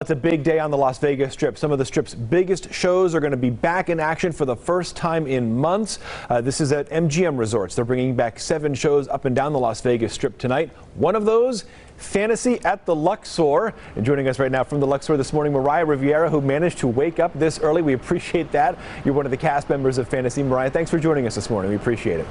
It's a big day on the Las Vegas Strip. Some of the Strip's biggest shows are going to be back in action for the first time in months. This is at MGM Resorts. They're bringing back 7 shows up and down the Las Vegas Strip tonight. One of those, Fantasy at the Luxor. And joining us right now from the Luxor this morning, Mariah Riviera, who managed to wake up this early. We appreciate that. You're one of the cast members of Fantasy. Mariah, thanks for joining us this morning. We appreciate it.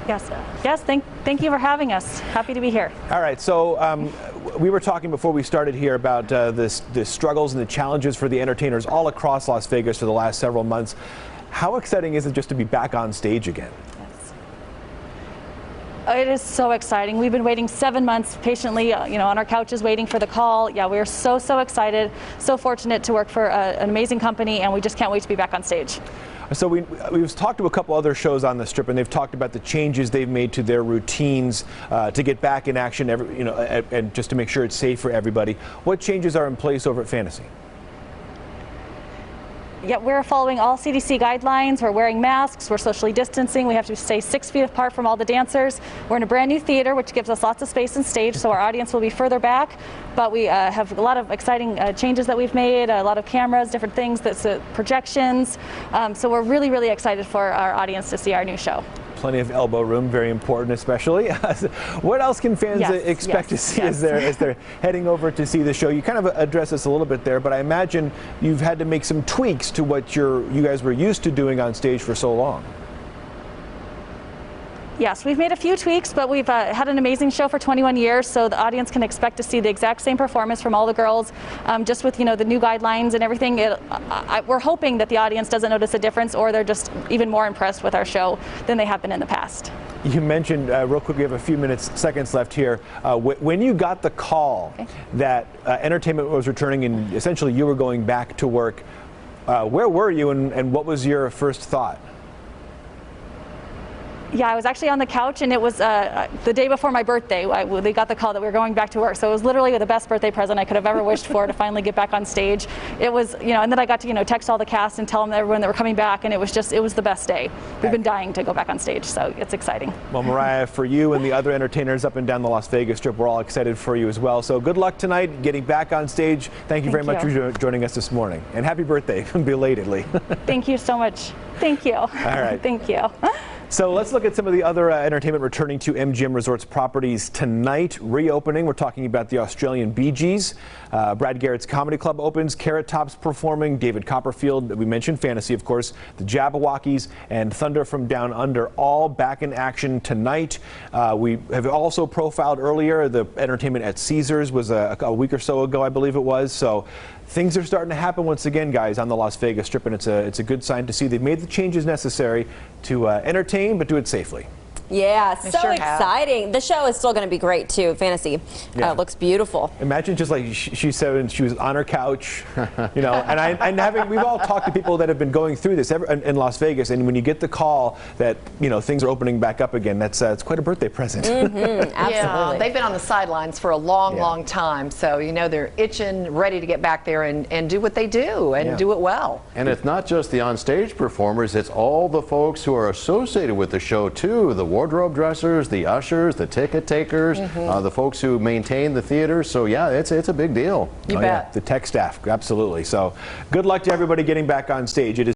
Yes. Thank you for having us. Happy to be here. All right. So we were talking before we started here about the struggles and the challenges for the entertainers all across Las Vegas for the last several months. How exciting is it just to be back on stage again? It is so exciting. We've been waiting 7 months patiently, on our couches waiting for the call. Yeah, we're so excited, so fortunate to work for an amazing company, and we just can't wait to be back on stage. So we've talked to a couple other shows on the Strip, and they've talked about the changes they've made to their routines to get back in action, and just to make sure it's safe for everybody. What changes are in place over at Fantasy? Yeah, we're following all CDC guidelines. We're wearing masks. We're socially distancing. We have to stay 6 feet apart from all the dancers. We're in a brand new theater, which gives us lots of space and stage, so our audience will be further back. But we have a lot of exciting changes that we've made, a lot of cameras, different things, projections. So we're really excited for our audience to see our new show. Plenty of elbow room, very important especially. What else can fans expect to see as they're heading over to see the show? You kind of addressed this a little bit there, but I imagine you've had to make some tweaks to what you guys were used to doing on stage for so long. Yes, we've made a few tweaks, but we've had an amazing show for 21 years, so the audience can expect to see the exact same performance from all the girls, just with the new guidelines and everything. We're hoping that the audience doesn't notice a difference, or they're just even more impressed with our show than they have been in the past. You mentioned, real quick, we have a few seconds left here. When you got the call that entertainment was returning and essentially you were going back to work, where were you and what was your first thought? Yeah, I was actually on the couch, and it was the day before my birthday. They got the call that we were going back to work, so it was literally the best birthday present I could have ever wished for, to finally get back on stage. It was, and then I got to, text all the cast and tell them everyone that we're coming back, and it was the best day. We've been dying to go back on stage, so it's exciting. Well, Mariah, for you and the other entertainers up and down the Las Vegas Strip, we're all excited for you as well. So good luck tonight, getting back on stage. Thank you very much for joining us this morning, and happy birthday, belatedly. Thank you so much. Thank you. All right. Thank you. So let's look at some of the other entertainment returning to MGM Resorts properties tonight. Reopening, we're talking about the Australian Bee Gees. Brad Garrett's Comedy Club opens. Carrot Top's performing. David Copperfield, we mentioned Fantasy, of course. The Jabberwockies and Thunder from Down Under, all back in action tonight. We have also profiled earlier the entertainment at Caesars was a week or so ago, I believe it was. So things are starting to happen once again, guys, on the Las Vegas Strip, and it's a good sign to see they've made the changes necessary to entertain, but do it safely. Yeah, so exciting. The show is still going to be great, too. Fantasy looks beautiful. Imagine just like she said when she was on her couch, and we've all talked to people that have been going through this in Las Vegas, and when you get the call that, things are opening back up again, it's quite a birthday present. Absolutely. Yeah, they've been on the sidelines for a long time, so, they're itching, ready to get back there and do what they do and do it well. And it's not just the on-stage performers, it's all the folks who are associated with the show, too. The wardrobe dressers, the ushers, the ticket takers, the folks who maintain the theater. So yeah, it's a big deal. You bet. The tech staff, absolutely. So good luck to everybody getting back on stage. It is